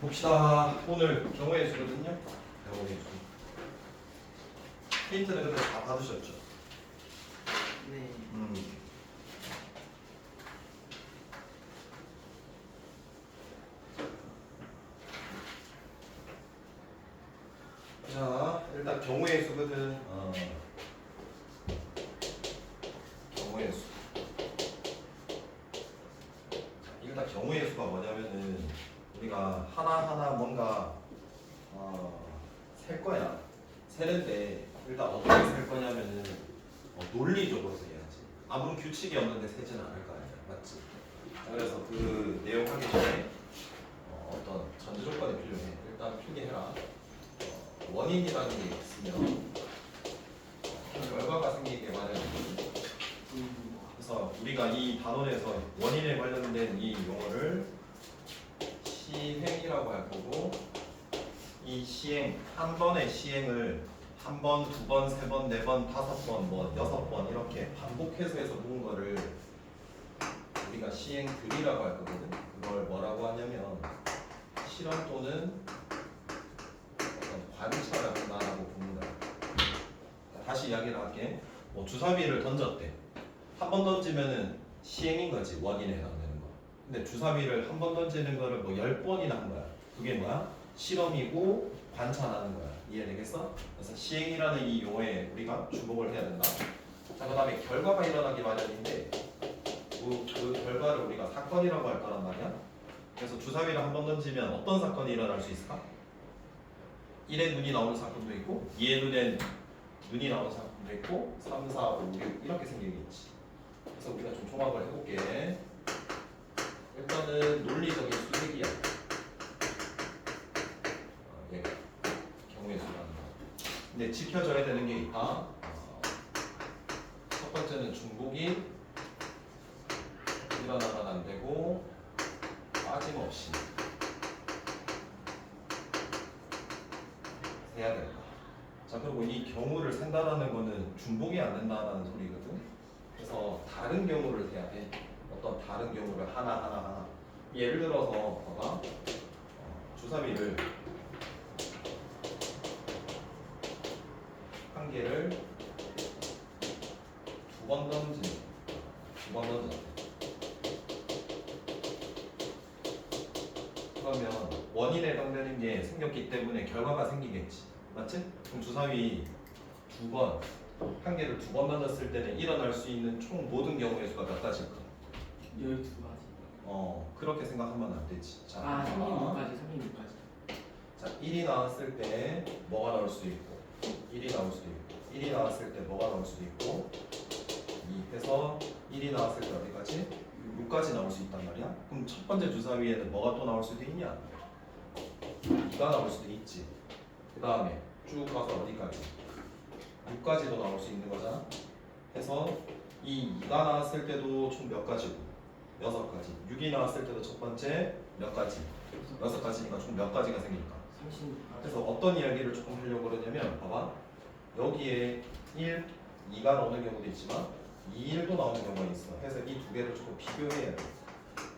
봅시다. 오늘 경우의 수거든요. 경우의 수. 힌트는 근데 다 받으셨죠? 네. 자, 일단 경우의 수거든. 경우의 수. 일단 경우의 수가 뭐냐면은 우리가 하나하나 뭔가 셀 거야. 세는데 일단 어떻게 셀 거냐면은 논리적으로 세야지. 아무런 규칙이 없는데 세지는 않을 거 아니야. 맞지? 자, 그래서 그 내용 하기 전에 어떤 전제 조건이 필요해. 일단 필기해라. 원인이라는 게 있으면 결과가 생기게 마련이거든. 그래서 우리가 이 단원에서 원인에 관련된 이 용어를 시행이라고 할 거고, 이 시행, 한 번의 시행을 한 번, 두 번, 세 번, 네 번, 다섯 번, 뭐 여섯 번 이렇게 반복해서 해서 모은 거를 우리가 시행들이라고 할 거거든. 그걸 뭐라고 하냐면 실험 또는 어떤 관찰을 한다라고 봅니다. 다시 이야기를 할게. 뭐 주사위를 던졌대. 한 번 던지면은 시행인 거지. 원인에 해당되는 거. 근데 주사위를 한 번 던지는 거를 뭐 10번이나 한 거야. 그게 뭐야? 실험이고 관찰하는 거야. 이해되겠어? 그래서 시행이라는 이 용어에 우리가 주목을 해야 된다. 자, 그 다음에 결과가 일어나기 마련인데 그 결과를 우리가 사건이라고 할 거란 말이야. 그래서 주사위를 한 번 던지면 어떤 사건이 일어날 수 있을까? 1의 눈이 나오는 사건도 있고 2의 눈이 나오는 사건도 있고 3, 4, 5, 6 이렇게 생기겠지. 그래서 우리가 좀 종합을 해볼게. 일단은 논리적인 수색이야. 얘가 경우의 수라는 거. 근데 지켜져야 되는 게 있다. 첫 번째는 중복이 일어나면 안 되고 빠짐없이 해야 된다. 자, 그리고 이 경우를 센다라는 거는 중복이 안 된다라는 소리거든. 그래서 다른 경우를 세야 돼. 어떤 다른 경우를 하나. 예를 들어서 봐봐. 주사위를 한 개를 두 번 던졌대. 그러면 원인에 해당되는 게 생겼기 때문에 결과가 생기겠지. 맞지? 그럼 주사위 한 개를 두 번 던졌을 때는 일어날 수 있는 총 모든 경우의 수가 몇 가지일까? 12가지. 그렇게 생각하면 안 되지. 자, 36가지. 자, 1이 나왔을 때 뭐가 나올 수도 있고 1이 나올 수도 있고 1이 나왔을 때 뭐가 나올 수도 있고 2 해서 1이 나왔을 때 어디까지? 6까지 나올 수 있단 말이야. 그럼 첫 번째 주사위에는 뭐가 또 나올 수도 있냐? 2가 나올 수도 있지. 그 다음에 쭉 가서 어디까지? 6까지도 나올 수 있는 거잖아. 해서 이 2가 나왔을 때도 총 몇 가지고? 6가지. 6이 나왔을 때도 첫 번째 몇 가지? 6가지니까 총 몇 가지가 생길까? 36가지. 그래서 어떤 이야기를 조금 하려고 그러냐면 봐봐. 여기에 1, 2가 나오는 경우도 있지만 2, 1도 나오는 경우가 있어. 그래서 이 두 개를 조금 비교해야 돼.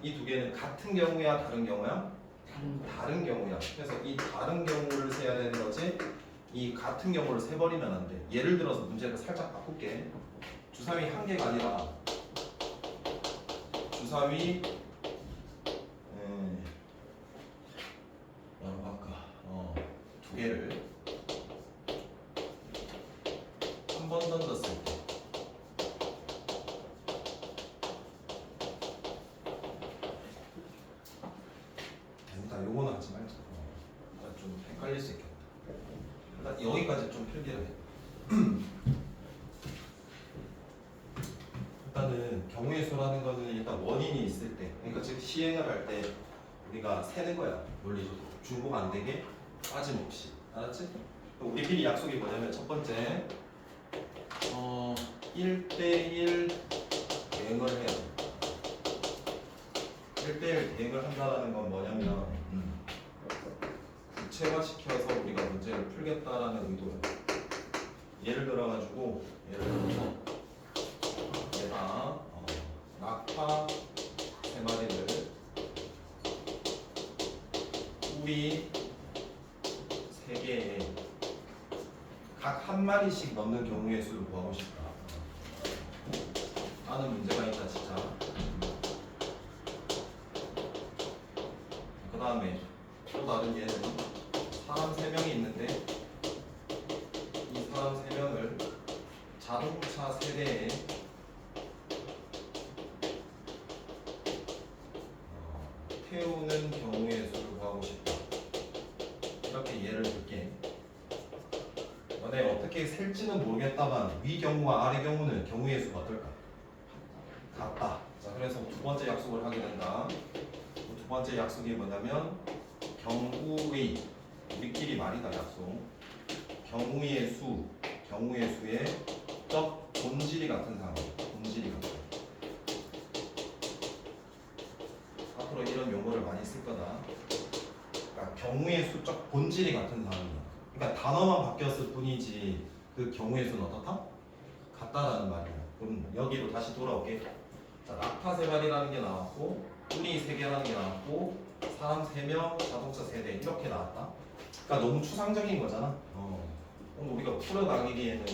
이 두 개는 같은 경우야, 다른 경우야? 다른 경우야. 그래서 이 다른 경우를 세야 되는 거지. 이 같은 경우를 세버리면 안 돼. 예를 들어서 문제를 살짝 바꿀게. 주사위 한 개가 아니라 주사위 뭐라고 할까? 두 개를 한 번 던졌을 때 일단 요거는 하지 말자. 일단 좀 헷갈릴 수 있겠다. 일단 여기까지 좀 필기를 해. 일단은 경우의 수라는 거는 일단 원인이 있을 때, 그러니까 즉 시행을 할 때 우리가 세는 거야. 논리적으로 중복 안 되게 빠짐없이. 알았지? 우리끼리 약속이 뭐냐면 첫 번째 1대1 대응을 해야 돼. 1대1 대응을 한다는 건 뭐냐면 구체화시켜서 우리가 문제를 풀겠다라는 의도예요. 예를 들어서 얘가 낙타 3마리를 뿌리 3개에 각 한 마리씩 넣는 경우의 수를 구하고 싶다. 나는 문제가 있다 진짜. 그 다음에 또 다른 예는 사람 3명이 있는데 이 사람 3명을 자동차 세대에 태우는 경우의 수를 구하고 싶다. 이렇게 예를 들게. 너네 어떻게 셀지는 모르겠다만 위 경우와 아래 경우는 경우의 수가 어떨까? 같다. 자, 그래서 두 번째 약속을 하게 된다. 두 번째 약속이 뭐냐면 경우의, 우리끼리 말이다 약속. 경우의 수의 적 본질이 같은 상황. 본질이 같다. 앞으로 이런 용어를 많이 쓸 거다. 그러니까 경우의 수적 본질이 같은 상황이야. 그러니까 단어만 바뀌었을 뿐이지 그 경우의 수는 어떻다? 같다라는 말이야. 그럼 여기로 다시 돌아올게. 자, 낙타 3마리라는 게 나왔고 뿌리 3개라는 게 나왔고 사람 3명, 자동차 3대 이렇게 나왔다. 그러니까 너무 추상적인 거잖아. 오늘 우리가 풀어나가기에는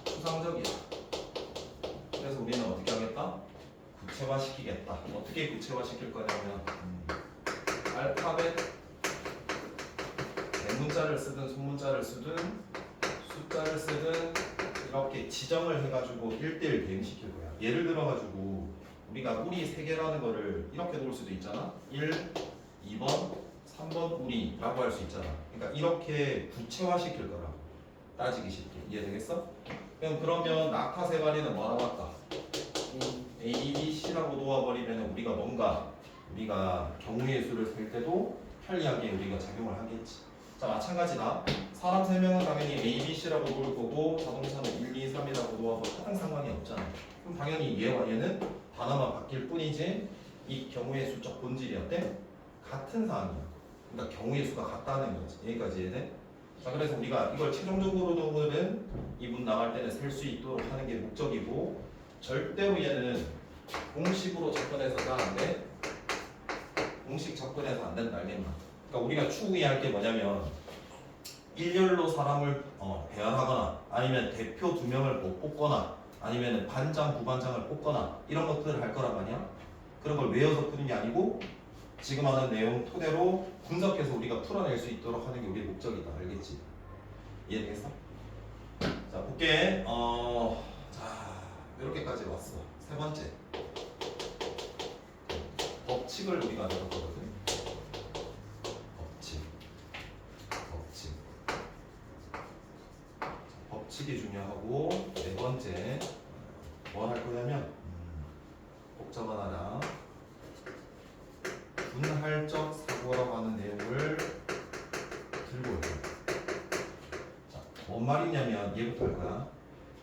추상적이야. 그래서 우리는 어떻게 하겠다? 구체화시키겠다. 어떻게 구체화시킬 거냐면 알파벳 대문자를 쓰든 소문자를 쓰든 숫자를 쓰든 이렇게 지정을 해가지고 1대1 대응시킬 거야. 예를 들어가지고 우리가 우리 3개라는 거를 이렇게 놓을 수도 있잖아. 1, 2번, 3번 우리라고 할 수 있잖아. 그러니까 이렇게 구체화시킬 거라고. 따지기 쉽게. 이해되겠어? 그러면 낙타 3마리는 뭐라고 할까? A, B, C라고 놓아버리면 우리가 경우의 수를 셀 때도 편리하게 우리가 작용을 하겠지. 자, 마찬가지다. 사람 3명은 당연히 A, B, C라고 놓을 거고 자동차는 1, 2, 3이라고 놓아도 하등 상관이 없잖아. 그럼 당연히 얘와 얘는 단어만 바뀔 뿐이지 이 경우의 수적 본질이 어때? 같은 상황이야. 그러니까 경우의 수가 같다는 거지. 여기까지 이해돼? 자, 그래서 우리가 이걸 최종적으로는 이 문 나갈 때는 셀 수 있도록 하는 게 목적이고 절대로 얘는 공식으로 접근해서가 안 돼. 공식 접근해서 안 된다. 알겠나? 그러니까 우리가 추구해야 할 게 뭐냐면 일렬로 사람을 배열하거나 아니면 대표 2명을 못 뽑거나 아니면 반장, 부반장을 뽑거나 이런 것들을 할 거란 말이야. 그런 걸 외워서 푸는 게 아니고 지금 하는 내용 토대로 분석해서 우리가 풀어낼 수 있도록 하는 게 우리의 목적이다. 알겠지? 이해되겠어? 자, 볼게. 자, 이렇게까지 왔어. 세 번째. 법칙을 우리가 배울 거거든. 법칙이 중요하고 네 번째 뭘 할 거냐면 꼭 적어놔라. 분할적 사고라고 하는 내용을 들고 올 거야. 자, 뭔 말이냐면 얘부터 할 거야.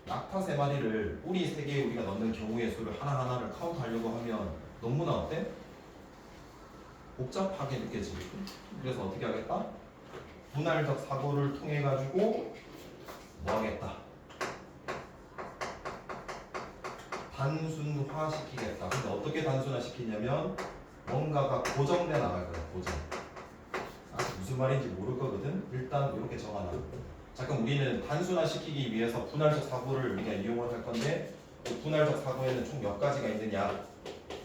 낙타 3마리를 뿌리 3개에 우리가 넣는 경우의 수를 하나하나를 카운트하려고 하면 너무나 어때? 복잡하게 느껴지겠지. 그래서 어떻게 하겠다? 분할적 사고를 통해 가지고 뭐 하겠다? 단순화 시키겠다. 근데 어떻게 단순화 시키냐면 뭔가가 고정돼 나갈 거야. 고정. 무슨 말인지 모를 거거든. 일단 이렇게 적어놔. 자, 그럼 우리는 단순화 시키기 위해서 분할적 사고를 우리가 이용을 할 건데 그 분할적 사고에는 총 몇 가지가 있느냐?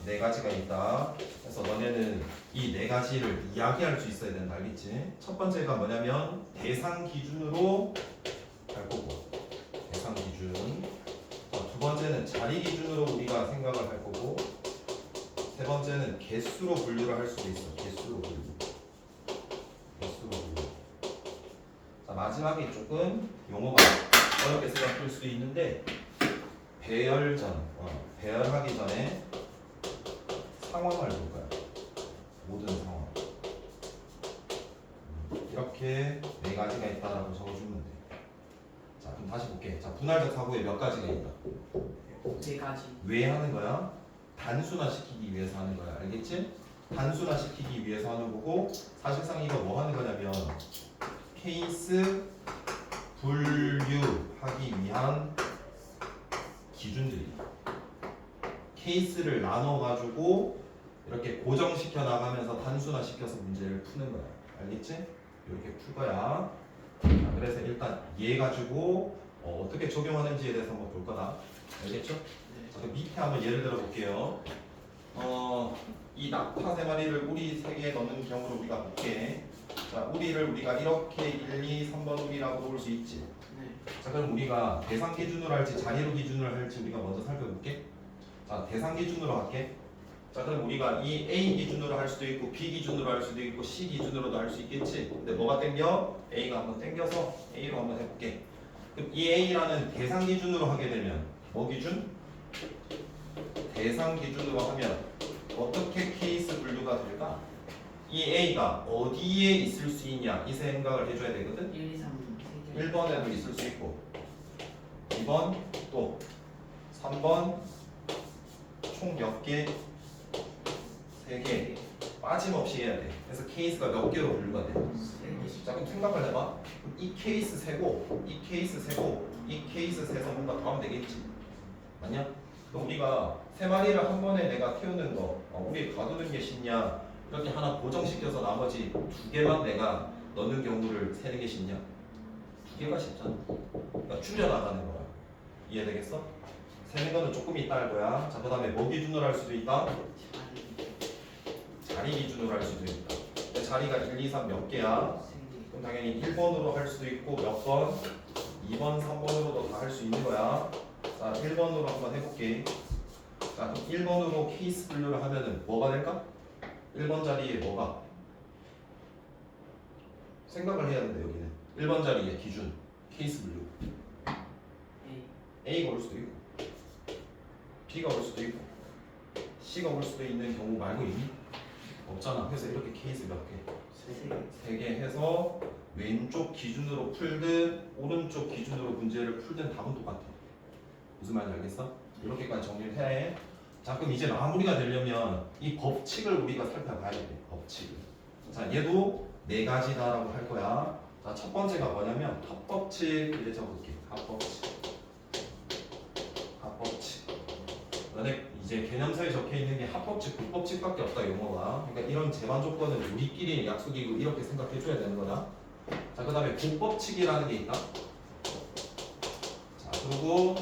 4가지가 있다. 그래서 너네는 이 4가지를 이야기할 수 있어야 된다. 알겠지? 첫 번째가 뭐냐면 대상 기준으로 할 거고 대상 기준. 두 번째는 자리 기준으로 우리가 생각을 할 거고 세 번째는 개수로 분류를 할 수도 있어. 개수로 분류. 자, 마지막에 조금 용어가 어렵게 생각할 수도 있는데 배열하기 전에 상황을 볼 거야. 모든 상황. 이렇게 4가지가 있다라고 적어주면 돼. 자, 그럼 다시 볼게. 자, 분할적 사고에 몇 가지가 있다? 4가지. 왜 하는 거야? 단순화 시키기 위해서 하는 거야. 알겠지? 단순화 시키기 위해서 하는 거고 사실상 이거 뭐 하는 거냐면 케이스 분류하기 위한 기준들이야. 케이스를 나눠 가지고 이렇게 고정시켜 나가면서 단순화시켜서 문제를 푸는 거야. 알겠지? 이렇게 풀 거야. 자, 그래서 일단 얘 가지고 어떻게 적용하는지에 대해서 한번 볼 거다. 알겠죠? 자, 그 밑에 한번 예를 들어 볼게요. 이 낙타 세 마리를 우리 세 개에 넣는 경우를 우리가 볼게. 자, 우리를 우리가 이렇게 1, 2, 3번 우리라고 볼 수 있지. 네. 자, 그럼 우리가 대상 기준으로 할지 자리로 기준으로 할지 우리가 먼저 살펴볼게. 자, 대상 기준으로 할게. 자, 그럼 우리가 이 A 기준으로 할 수도 있고 B 기준으로 할 수도 있고 C 기준으로도 할 수 있겠지. 근데 뭐가 땡겨? A가 한번 땡겨서 A로 한번 해볼게. 그럼 이 A라는 대상 기준으로 하게 되면 뭐 기준? 대상 기준으로 하면 어떻게 케이스 분류가 될까? 이 A가 어디에 있을 수 있냐 이 생각을 해줘야 되거든. 1, 2, 3, 4개. 1번에도 있을 수 있고 2번 또 3번 총 몇 개? 3개 빠짐없이 해야 돼. 그래서 케이스가 몇 개로 분류가 돼. 자, 그럼 생각을 해봐. 그럼 이 케이스 세고 이 케이스 세고 이 케이스 세서 뭔가 더 하면 되겠지. 맞냐? 그럼 우리가 세 마리를 한 번에 내가 태우는 거 우리 가두는 게 쉽냐? 이렇게 하나 고정시켜서 나머지 두 개만 내가 넣는 경우를 세는 게 쉽냐? 두 개가 쉽잖아. 그러니까 줄여나가는 거야. 이해되겠어? 세는 거는 조금 이따 할 거야. 자, 그 다음에 뭐 기준으로 할 수도 있다? 자리 기준으로 할 수도 있다. 근데 자리가 1, 2, 3 몇 개야? 그럼 당연히 1번으로 할 수도 있고 몇 번? 2번, 3번으로도 다 할 수 있는 거야. 자, 1번으로 한번 해볼게. 자, 그럼 1번으로 케이스 분류를 하면은 뭐가 될까? 1번 자리에 뭐가? 생각을 해야 된다, 여기는. 1번 자리에 기준, 케이스 분류. A가 올 수도 있고, B가 올 수도 있고, C가 올 수도 있는 경우 말고 있니? 없잖아. 그래서 이렇게 케이스 몇 개? 3개 해서 왼쪽 기준으로 풀든 오른쪽 기준으로 문제를 풀든 답은 똑같아. 무슨 말인지 알겠어? 이렇게까지 정리를 해. 자, 그럼 이제 마무리가 되려면 이 법칙을 우리가 살펴봐야 돼. 법칙을. 자, 얘도 네 가지다라고 할 거야. 자, 첫 번째가 뭐냐면 합법칙. 이제 적어볼게. 합법칙. 합법칙. 너네 이제 개념서에 적혀 있는 게 합법칙, 불법칙밖에 없다 용어가. 그러니까 이런 제반 조건은 우리끼리 약속이고 이렇게 생각해 줘야 되는 거다. 자, 그다음에 불법칙이라는 게 있다. 자, 그리고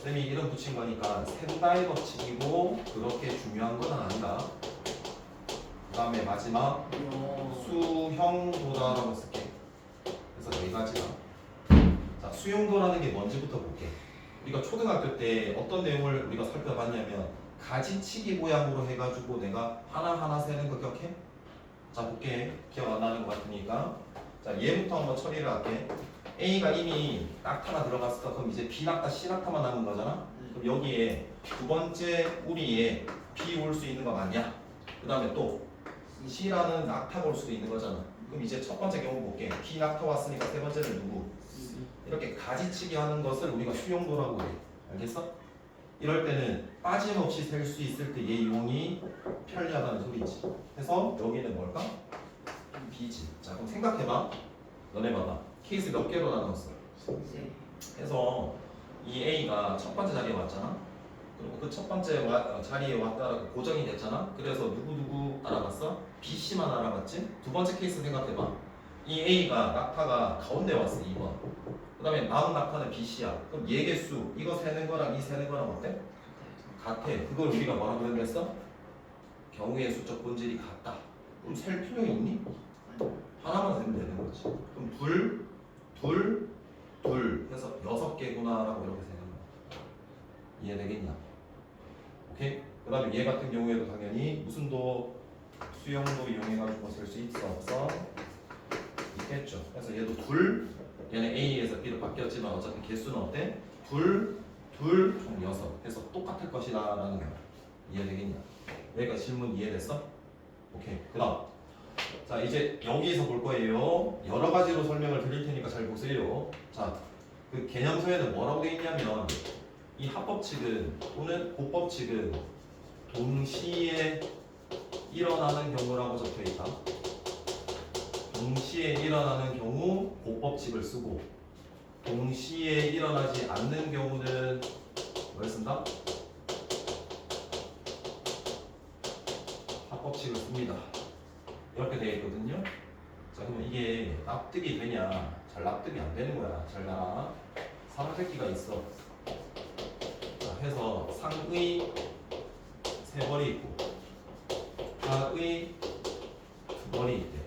쌤이 이름 붙인 거니까 샌다의 법칙이고 그렇게 중요한 건 아니다. 그다음에 마지막 수형도다라고 쓸게. 그래서 네 가지다. 자, 수용도라는 게 뭔지부터 볼게. 우리가 초등학교 때 어떤 내용을 우리가 살펴봤냐면 가지치기 모양으로 해가지고 내가 하나하나 세는 거 기억해? 자, 볼게. 기억 안 나는 것 같으니까. 자, 얘부터 한번 처리를 할게. A가 이미 낙타가 들어갔어. 그럼 이제 B 낙타, C 낙타만 남은 거잖아. 그럼 여기에 두 번째 우리에 B 올 수 있는 거 맞냐? 그 다음에 또 C라는 낙타가 올 수도 있는 거잖아. 그럼 이제 첫 번째 경우 볼게. B 낙타 왔으니까 세 번째는 누구? 이렇게 가지치기 하는 것을 우리가 수용도라고 해. 알겠어? 이럴 때는 빠짐없이 셀 수 있을 때 얘 이용이 편리하다는 소리지. 그래서 여기는 뭘까? B지. 자, 그럼 생각해봐. 너네 봐봐. 케이스 몇 개로 나눴어? 그래서 이 A가 첫 번째 자리에 왔잖아. 그리고 그 첫 번째 자리에 왔다라고 고정이 됐잖아. 그래서 누구 알아봤어? B, C만 알아봤지? 두 번째 케이스 생각해봐. 이 A가 낙타가 가운데 왔어. 2번. 그 다음에 남은 낙타는 B, C야. 그럼 얘 개수 이거 세는 거랑 이 세는 거랑 어때? 같아. 그걸 우리가 뭐라고 했어? 경우의 수적 본질이 같다. 그럼 셀 필요 있니? 하나만 세면 되는 거지. 그럼 둘 해서 6개구나라고 이렇게 세는 거야. 이해되겠냐? 오케이? 그 다음에 얘 같은 경우에도 당연히 무슨 도 수용도 이용해가지고 셀 수 있어 없어? 있겠죠. 그래서 얘도 얘는 A에서 B로 바뀌었지만 어차피 개수는 어때? 총 6. 해서 똑같을 것이다 라는 거야. 이해되겠냐? 여기까지 질문 이해됐어? 오케이. 그 다음 자, 이제 여기에서 볼 거예요. 여러 가지로 설명을 드릴 테니까 잘 보세요. 자, 그 개념서에는 뭐라고 되어 있냐면 이 합법칙은 또는 고법칙은 동시에 일어나는 경우라고 적혀 있다. 동시에 일어나는 경우 고법칙을 쓰고 동시에 일어나지 않는 경우는 뭘 쓴다? 합법칙을 씁니다. 이렇게 되어 있거든요. 자, 그러면 이게 납득이 되냐? 잘 납득이 안 되는 거야. 잘 봐라. 삼새끼가 있어. 자, 해서 상의 세 벌이 있고 하의 두 벌이 있대.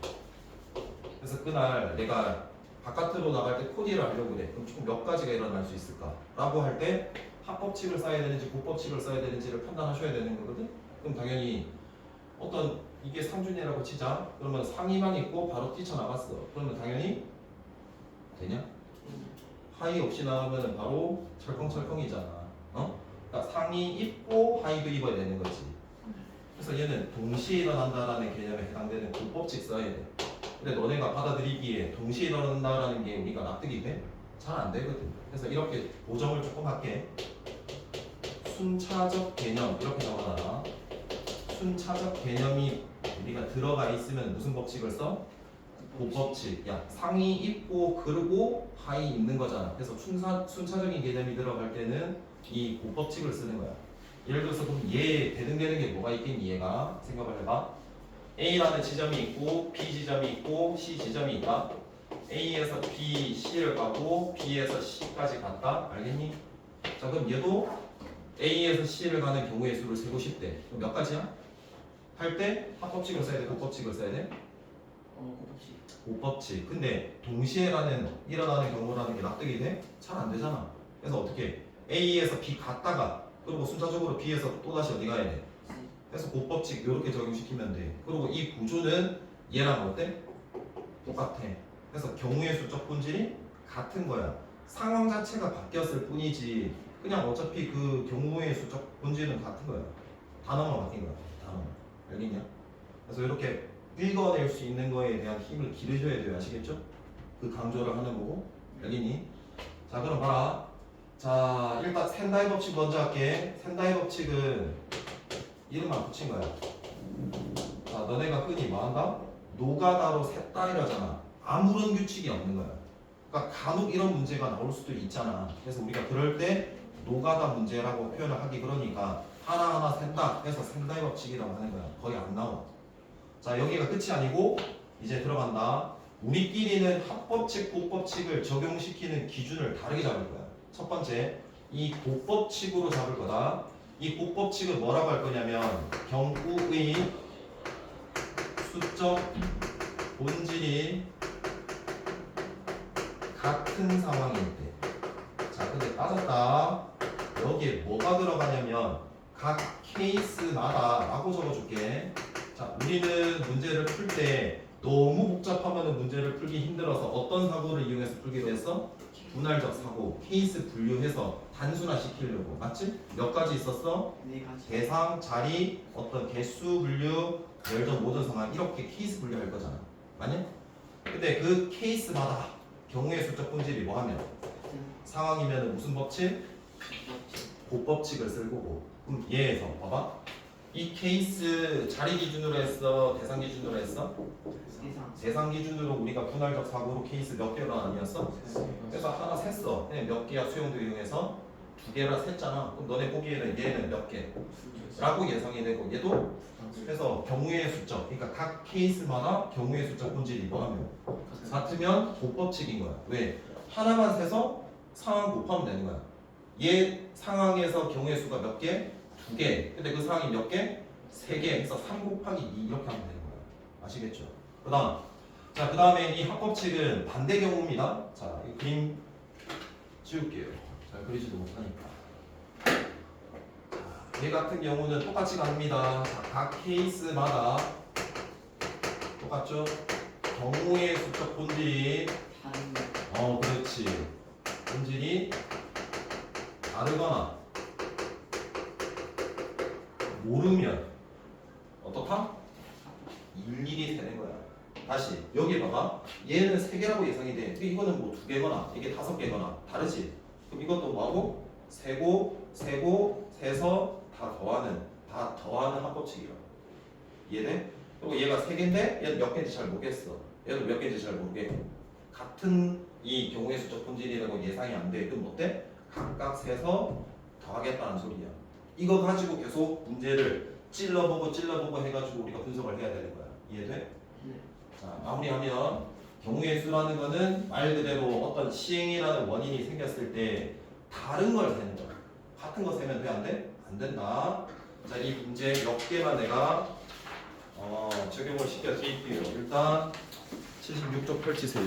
그래서 그날 내가 바깥으로 나갈 때 코디를 하려고 그래. 그럼 총 몇 가지가 일어날 수 있을까? 라고 할 때 합법칙을 써야 되는지 고법칙을 써야 되는지를 판단하셔야 되는 거거든. 그럼 당연히 어떤 이게 상준이라고 치자. 그러면 상의만 있고 바로 뛰쳐나갔어. 그러면 당연히 되냐? 하의 없이 나오면 바로 철컹철컹이잖아. 그러니까 상의 입고 하의도 입어야 되는 거지. 그래서 얘는 동시에 일어난다라는 개념에 해당되는 고법칙 써야 돼. 근데 너네가 받아들이기에 동시에 일어난다라는 게 우리가 납득이 돼? 잘 안 되거든. 그래서 이렇게 보정을 조금 할게. 순차적 개념 이렇게 적어놔라. 순차적 개념이 우리가 들어가 있으면 무슨 법칙을 써? 고법칙. 야, 상의 입고 그르고 하의 입는 거잖아. 그래서 순차적인 개념이 들어갈 때는 이 고법칙을 쓰는 거야. 예를 들어서 그럼 얘 대등되는 게 뭐가 있겠니? 얘가 생각을 해봐. A라는 지점이 있고 B 지점이 있고 C 지점이 있다. A에서 B, C를 가고 B에서 C까지 갔다. 알겠니? 자, 그럼 얘도 A에서 C를 가는 경우의 수를 세고 싶대. 그럼 몇 가지야? 할 때 합법칙을 써야 돼? 고법칙을 써야 돼? 고법칙. 고법칙. 근데 동시에 일어나는 경우라는 게 납득이 돼? 잘 안 되잖아. 그래서 어떻게 A에서 B 갔다가 그리고 순차적으로 B에서 또다시 어디 가야 돼? 그래서 고법칙 이렇게 적용시키면 돼. 그리고 이 구조는 얘랑 어때? 똑같아. 그래서 경우의 수적 본질이 같은 거야. 상황 자체가 바뀌었을 뿐이지 그냥 어차피 그 경우의 수적 본질은 같은 거야. 단어만 바뀐 거야. 단어만. 알겠냐? 그래서 이렇게 읽어낼 수 있는 거에 대한 힘을 기르셔야 돼요. 아시겠죠? 그 강조를 하는 거고. 알겠니? 자, 그럼 봐라. 자, 일단 샌다이 법칙 먼저 할게. 샌다이 법칙은 이름만 붙인 거야. 자, 너네가 흔히 뭐 한다? 노가다로 샜다 이러잖아. 아무런 규칙이 없는 거야. 그러니까 간혹 이런 문제가 나올 수도 있잖아. 그래서 우리가 그럴 때 노가다 문제라고 표현을 하기 그러니까 하나하나 샌다 해서 샌다이 법칙이라고 하는 거야. 거의 안 나와. 자, 여기가 끝이 아니고 이제 들어간다. 우리끼리는 합법칙, 고법칙을 적용시키는 기준을 다르게 잡을 거야. 첫 번째, 이 고법칙으로 잡을 거다. 이 고법칙은 뭐라고 할 거냐면 경우의 수적 본질이 같은 상황일 때. 자, 근데 빠졌다. 여기에 뭐가 들어가냐면 각 케이스마다 라고 적어줄게. 자, 우리는 문제를 풀 때 너무 복잡하면 문제를 풀기 힘들어서 어떤 사고를 이용해서 풀기로 했어? 분할적 사고, 케이스 분류해서 단순화시키려고. 맞지? 몇 가지 있었어? 네 가지. 대상, 자리, 어떤 개수 분류, 열전 모든 상황 이렇게 케이스 분류할 거잖아. 맞냐? 근데 그 케이스마다 경우의 수적 본질이 뭐 하면 상황이면 무슨 법칙? 고법칙을 쓸 거고. 그럼 얘에서 봐봐. 이 케이스 자리 기준으로 했어? 대상 기준으로 했어? 세상. 대상 기준으로 우리가 분할적 사고로 케이스 몇 개로 나뉘었어? 그래서 하나 셌어. 그냥 몇 개야 수용도 이용해서 두 개라 셌잖아. 그럼 너네 보기에는 얘는 몇 개? 라고 예상이 되고 얘도 그래서 경우의 수적 그러니까 각 케이스마다 경우의 수적 본질이 뭐하면 같으면 고법칙인 거야. 왜? 하나만 세서 상황 곱하면 되는 거야. 얘 상황에서 경우의 수가 몇 개? 두 개. 근데 그 상황이 몇 개? 세 개. 그래서 3 곱하기 2 이렇게 하면 되는 거야. 아시겠죠? 그 다음에 이 합법칙은 반대 경우입니다. 자, 이 그림 지울게요. 잘 그리지도 못하니까. 자, 얘 같은 경우는 똑같이 갑니다. 자, 각 케이스마다 똑같죠? 경우의 수적 본질이 그렇지. 본질이 다르거나 모르면 어떻다? 일일이 세는 거야. 다시 여기 봐봐. 얘는 3개라고 예상이 돼. 이거는 뭐 2개거나 이게 5개거나 다르지. 그럼 이것도 뭐하고? 세고 세서 다 더하는 합법칙이야. 이해돼? 그리고 얘가 3개인데 얘는 몇 개인지 잘 모르겠어. 얘도 몇 개인지 잘 모르겠고 같은 이 경우의 수적 본질이라고 예상이 안 돼. 그럼 어때? 각각 세서 더하겠다는 소리야. 이거 가지고 계속 문제를 찔러보고 해가지고 우리가 분석을 해야 되는 거야. 이해돼? 네. 자, 마무리하면 경우의 수라는 거는 말 그대로 어떤 시행이라는 원인이 생겼을 때 다른 걸 세는 거야. 같은 거 세면 돼? 안 돼? 안 된다. 자, 이 문제 몇 개만 내가 적용을 시켜 드릴게요. 일단 76쪽 펼치세요.